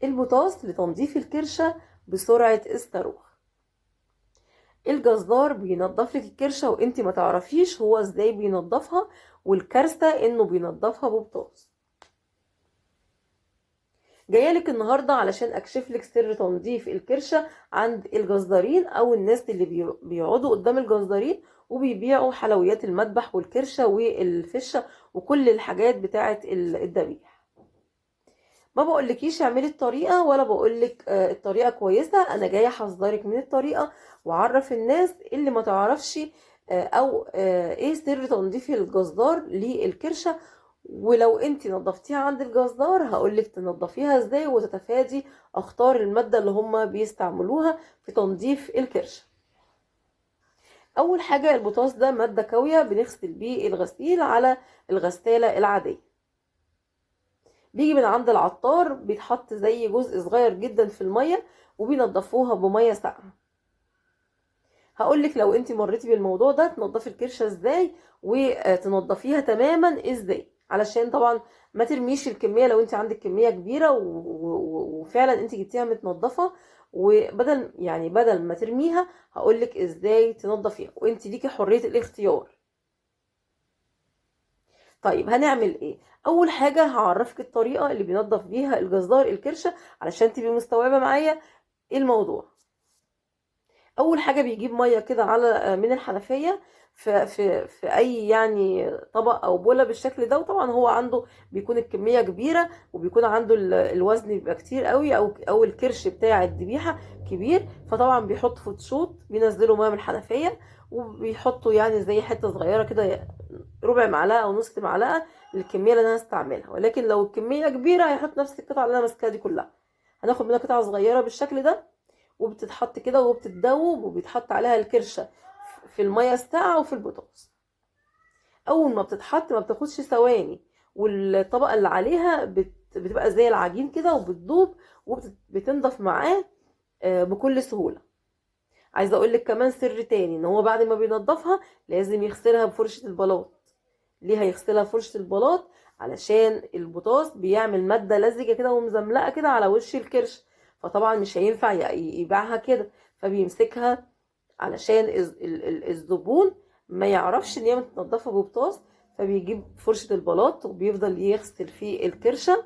البوتاص لتنظيف الكرشة بسرعة الصاروخ. الجزار بينضف لك الكرشة وانت ما تعرفيش هو ازاي بينضفها، والكارثة انه بينضفها ببوتاص. جايه لك النهارده علشان اكشف لك سر تنظيف الكرشه عند الجزارين او الناس اللي بيقعدوا قدام الجزارين وبيبيعوا حلويات المذبح والكرشه والفشه وكل الحاجات بتاعه الذبيح. ما بقولكيش اعملي الطريقه ولا بقولك الطريقه كويسه، انا جايه احذرك من الطريقه واعرف الناس اللي ما تعرفش او ايه سر تنظيف الجزار للكرشه. ولو انت نظفتيها عند الجزار هقولك تنظفيها ازاي وتتفادي اخطار الماده اللي هم بيستعملوها في تنظيف الكرشه. اول حاجه البوتاص ده ماده كاويه بنغسل بيه الغسيل على الغساله العاديه. بيجي من عند العطار، بيتحط زي جزء صغير جدا في الميه وبينضفوها بميه ساقعه. هقولك لو انت مريتي بالموضوع ده تنضفي الكرشه ازاي وتنضفيها تماما ازاي، علشان طبعا ما ترميش الكميه لو انت عندك كميه كبيره وفعلا انت جبتيها متنضفه، بدل ما ترميها هقولك ازاي تنضفيها وانت ليكي حريه الاختيار. طيب هنعمل ايه؟ اول حاجه هعرفك الطريقه اللي بينضف بيها الجزار الكرشه علشان تبقي مستوعبه معايا ايه الموضوع. اول حاجه بيجيب ميه كده على من الحنفيه في اي يعني طبق او بوله بالشكل ده، وطبعا هو عنده بيكون الكميه كبيره وبيكون عنده الوزن بيبقى كتير قوي او الكرش بتاع الذبيحه كبير، فطبعا بيحط فتشوط بينزلوا ميه من الحنفيه وبيحطوا يعني زي حته صغيره كده، ربع معلقه او نص معلقه للكميه اللي انا هستعملها. ولكن لو الكميه كبيره هيحط نفس القطعه اللي انا ماسكاها دي كلها، هناخد منها قطعه صغيره بالشكل ده وبتتحط كده وبتتذوب وبيتحط عليها الكرشه في الميه الساقعه وفي البوتاص. اول ما بتتحط ما بتاخدش ثواني والطبقه اللي عليها بتبقى زي العجين كده وبتدوب وبتنضف معاه بكل سهوله. عايزه اقول لك كمان سر تاني، ان هو بعد ما بينضفها لازم يغسلها بفرشه البلاط. ليه هيغسلها بفرشه البلاط؟ علشان البوتاص بيعمل ماده لزجه كده ومزملقه كده على وش الكرش، فطبعا مش هينفع يبيعها كده، فبيمسكها علشان الزبون ما يعرفش ان هي متنضفه ببطاس، فبيجيب فرشه البلاط وبيفضل يغسل في الكرشه.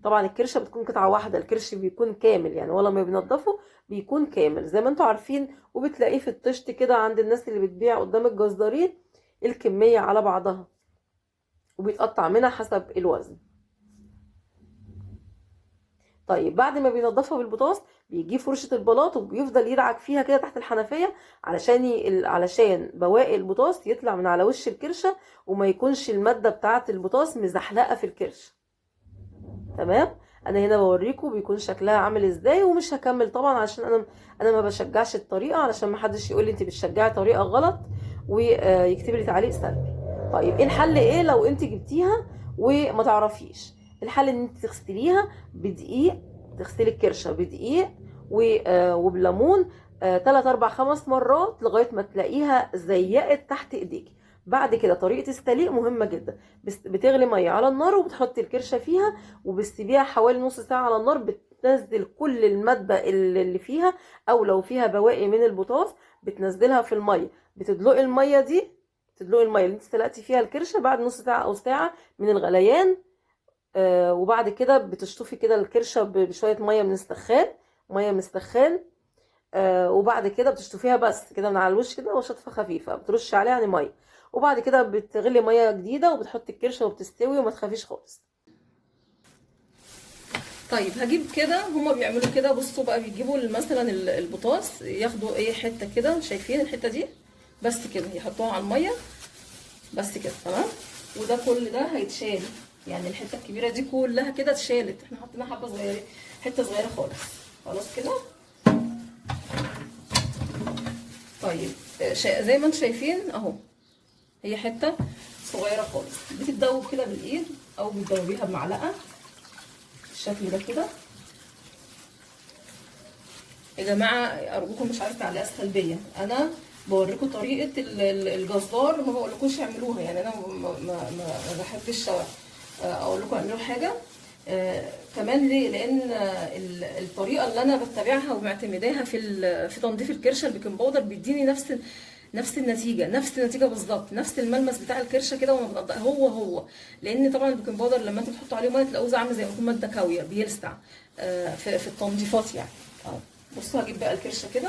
طبعا الكرشه بتكون قطعه واحده، الكرش بيكون كامل يعني ولا ما بينضفه بيكون كامل زي ما انتم عارفين، وبتلاقيه في الطشت كده عند الناس اللي بتبيع قدام الجزارين الكميه على بعضها وبيتقطع منها حسب الوزن. طيب بعد ما بينضفها بالبطاس بيجيب فرشة البلاط وبيفضل يدعك فيها كده تحت الحنفية علشان بواقي البطاس يطلع من على وش الكرشة وما يكونش المادة بتاعة البطاس مزحلقة في الكرشة. تمام، انا هنا بوريكم بيكون شكلها عامل ازاي، ومش هكمل طبعا عشان انا ما بشجعش الطريقة، علشان ما حدش يقول لي انت بتشجعي طريقة غلط ويكتب لي تعليق سلبي. طيب ايه الحل ايه لو انت جبتيها وما تعرفيش؟ الحل ان انت تغسليها بدقيق، تغسلي الكرشه بدقيق وبليمون 3 4 5 مرات لغايه ما تلاقيها زيقت تحت ايديكي. بعد كده طريقه السليق مهمه جدا، بتغلي ميه على النار وبتحطي الكرشه فيها وبتسيبيها حوالي نص ساعه على النار، بتنزل كل الماده اللي فيها، او لو فيها بواقي من البطاطس بتنزلها في الميه، بتدلقي الميه دي، تدلقي الميه اللي انت سلقتي فيها الكرشه بعد نص ساعه او ساعه من الغليان. وبعد كده بتشطفي كده الكرشه بشويه ميه من السخان، ميه من السخان. وبعد كده بتشطفيها بس كده من على الوش كده وشطفه خفيفه، بترش عليها يعني ميه، وبعد كده بتغلي ميه جديده وبتحطي الكرشه وبتستوي وما تخافيش خالص. طيب هجيب كده، هما بيعملوا كده، بصوا بقى بيجيبوا مثلا البطاطس ياخدوا ايه حته كده، شايفين الحته دي بس كده يحطوها على الميه بس كده تمام، وده كل ده هيتشال، يعني الحته الكبيره دي كلها كده اتشالت، احنا حطينا حبه صغيره حته صغيره خالص، خلاص كده. طيب زي ما انتم شايفين اهو، هي حته صغيره خالص، بتتدوب كده بالايد او بتدوبيها بمعلقه بالشكل ده كده. يا جماعه ارجوكم مش عايزه تعليقات سلبيه، انا بوريكم طريقه الجزار، ما بقولكوش اعملوها، يعني انا ما بحبش اقول لكم اعملوا حاجه كمان ليه؟ لان الطريقه اللي انا بتبعها ومعتمداها في تنظيف الكرشه، البيكنج باودر بيديني نفس النتيجه بالظبط، نفس الملمس بتاع الكرشه كده وانا بنضف هو. لان طبعا البيكنج باودر لما انت بتحط عليه ميه تلاقوه عامل زي ما يكون ماده كاويه، بيلسع في التنظيفات يعني. بصوا هجيب بقى الكرشه كده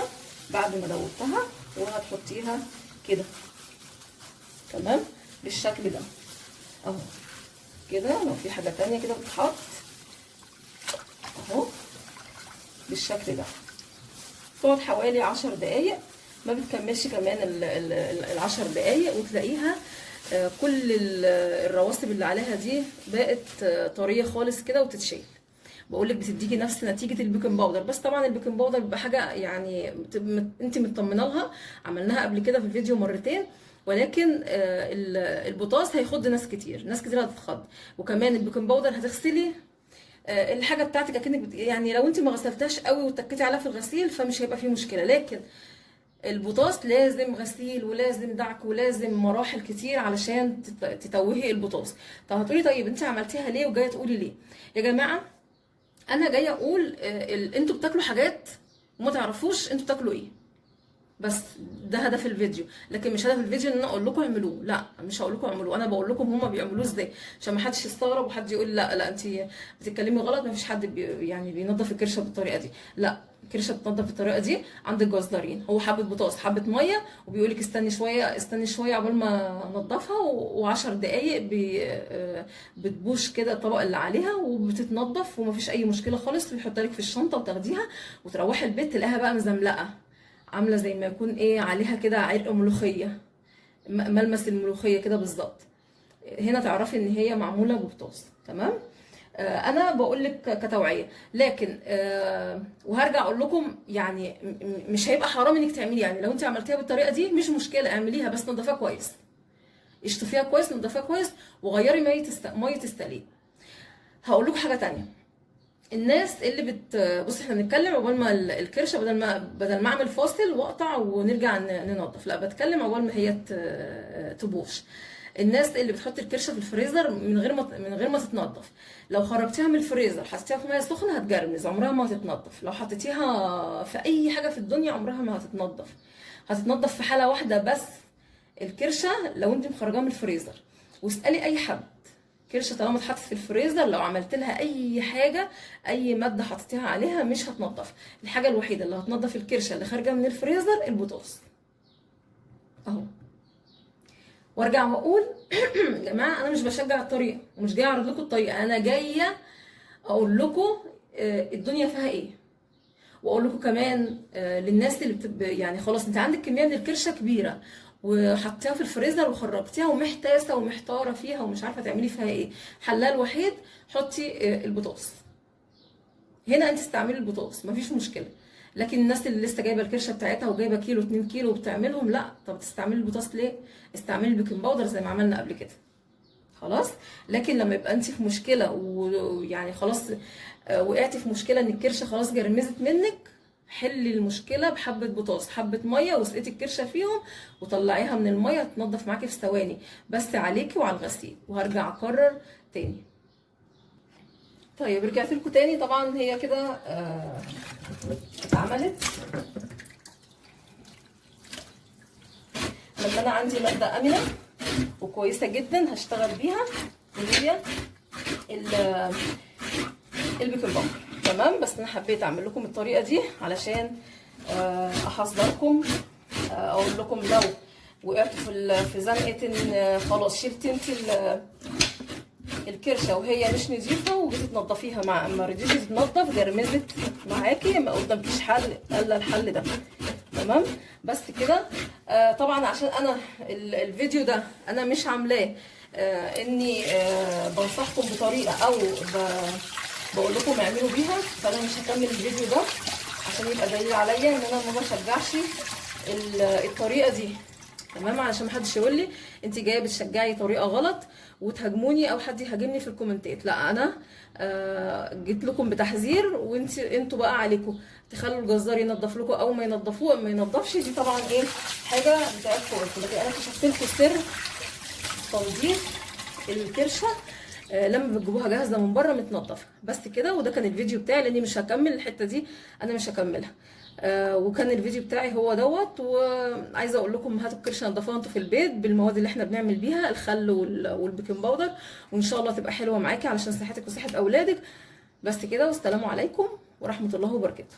بعد ما دوبتها وهتحطيها كده تمام بالشكل ده اهو كده. لو في حاجه تانية كده بتتحط اهو بالشكل ده، تقعد حوالي 10 دقايق، ما بتكملش كمان ال10 دقايق، وتلاقيها كل الرواسب اللي عليها دي بقت طريه خالص كده وتتشيل. بقولك بتديكي نفس نتيجه البيكنج باودر، بس طبعا البيكنج باودر بيبقى حاجه يعني انت مطمنه لها، عملناها قبل كده في الفيديو مرتين، ولكن البوتاص هيخض ناس كتير هتتخض. وكمان البيكنج باودر هتغسلي الحاجه بتاعتك اكنك يعني لو انت ما غسلتهاش قوي واتكيتي عليها في الغسيل فمش هيبقى فيه مشكله، لكن البوتاص لازم غسيل ولازم دعك ولازم مراحل كتير علشان تتوهي البوتاص. طب هتقولي طيب انت عملتيها ليه وجايه تقولي ليه؟ يا جماعه انا جايه اقول انتوا بتاكلوا حاجات وما تعرفوش انتوا بتاكلوا ايه، بس ده هدف الفيديو. لكن مش هدف الفيديو ان انا اقول لكم اعملوه، لا مش هقول لكم اعملوه، انا بقول لكم هما بيعملوه ازاي عشان ما حدش يستغرب وحد يقول لا انت بتتكلمي غلط، ما فيش حد يعني بينظف الكرشه بالطريقه دي. لا، الكرشه بتنظف بالطريقه دي عند الجزارين، هو حبه بطاطس حبه ميه وبيقول لك استني شويه عقبال ما انضفها، و10 دقائق بتبوش كده الطبق اللي عليها وبتتنضف ومفيش اي مشكله خالص، بيحطها لك في الشنطه وتاخديها وتروحي البيت تلاقيها بقى مزملقه، عامله زي ما يكون ايه عليها كده عرق ملوخيه، ملمس الملوخيه كده بالظبط. هنا تعرفي ان هي معموله ببطاطس تمام. انا بقول لك كتوعيه، لكن وهرجع اقول لكم يعني مش هيبقى حرام انك تعملي، يعني لو انت عملتيها بالطريقه دي مش مشكله اعمليها، بس نضفيها كويس، اشطفيها كويس، نضفيها كويس، وغيري ميه السليق. هقول لكم حاجه تانية، الناس اللي بص احنا بنتكلم عقبال ما الكرشه بدل ما اعمل فاصل واقطع ونرجع ننضف، لا بتكلم عقبال ما هي تبوش. الناس اللي بتحط الكرشه في الفريزر من غير ما تتنضف، لو خرجتيها من الفريزر حطيتيها في ميه سخنه هتجرمز، عمرها ما هتتنضف. لو حطيتيها في اي حاجه في الدنيا عمرها ما هتتنضف في حاله واحده بس، الكرشه لو انت مخرجاها من الفريزر. واسالي اي حد، كرشه طالما اتحطت في الفريزر لو عملت لها اي حاجه، اي ماده حطيتيها عليها مش هتنضف. الحاجه الوحيده اللي هتنضف الكرشه اللي خارجه من الفريزر البوتاص اهو. وارجع واقول يا جماعه انا مش بشجع الطريقه ومش جايه اعرض لكم الطريقه، انا جايه اقول لكم الدنيا فيها ايه، واقول لكم كمان للناس اللي يعني خلاص انت عندك كميه من الكرشه كبيره وحطيها في الفريزر وخرجتيها ومحتاسه ومحتاره فيها ومش عارفه تعملي فيها ايه، حلها الوحيد حطي البطاطس. هنا انت استعملي البطاطس مفيش مشكله، لكن الناس اللي لسه جايبه الكرشه بتاعتها وجايبه كيلو 2 كيلو وبتعملهم، لا طب تستعملي البطاطس ليه؟ استعملي البيكنج باودر زي ما عملنا قبل كده خلاص. لكن لما يبقى انت في مشكله ويعني خلاص وقعتي في مشكله ان الكرشه خلاص جرمزت منك، حلي المشكله بحبه بطاطس حبه ميه وسقيتي الكرشه فيهم وطلعيها من الميه تنضف معاكي في ثواني، بس عليكي وعلى الغسيل. وهرجع اكرر تاني. طيب رجعت لكم تاني، طبعا هي كده اتعملت. لما انا عندي ماده امنه وكويسه جدا هشتغل بيها وهي البيكنج باودر تمام. بس انا حبيت اعمل لكم الطريقه دي علشان احذركم، اقول لكم لو وقعتوا في زنقه ان خلاص شلتي انت الكرشه وهي مش نظيفه وجيتي تنضفيها ما رضيتيش تتنضف جرمزت معاكي، ما قدامكيش حل الا الحل ده تمام. بس كده طبعا عشان انا الفيديو ده انا مش عاملاه اني بنصحكم بطريقه او بقول لكم اعملوا بيها، فانا مش هكمل الفيديو ده عشان يبقى دليل عليا ان انا ما بشجعش الطريقه دي تمام، علشان محدش يقول لي انت جايه بتشجعي طريقه غلط وتهاجموني او حد يهاجمني في الكومنتات. لا انا جيت لكم بتحذير وانتوا بقى عليكم تخلوا الجزار ينظف لكم او ما ينظفوه، ما ينظفش دي طبعا ايه حاجه بتاعتكم انتوا. لكن انا كشفت لكم سر تنظيف الكرشه لما بتجيبوها جاهزه من بره متنضفه. بس كده، وده كان الفيديو بتاعي، لاني مش هكمل الحته دي، انا مش هكملها. وكان الفيديو بتاعي هو دوت. وعايزه اقول لكم هاتوا الكرشه نضفوها انتوا في البيت بالمواد اللي احنا بنعمل بيها، الخل والبيكنج باودر، وان شاء الله تبقى حلوه معاكي علشان صحتك وصحه اولادك. بس كده، والسلام عليكم ورحمه الله وبركاته.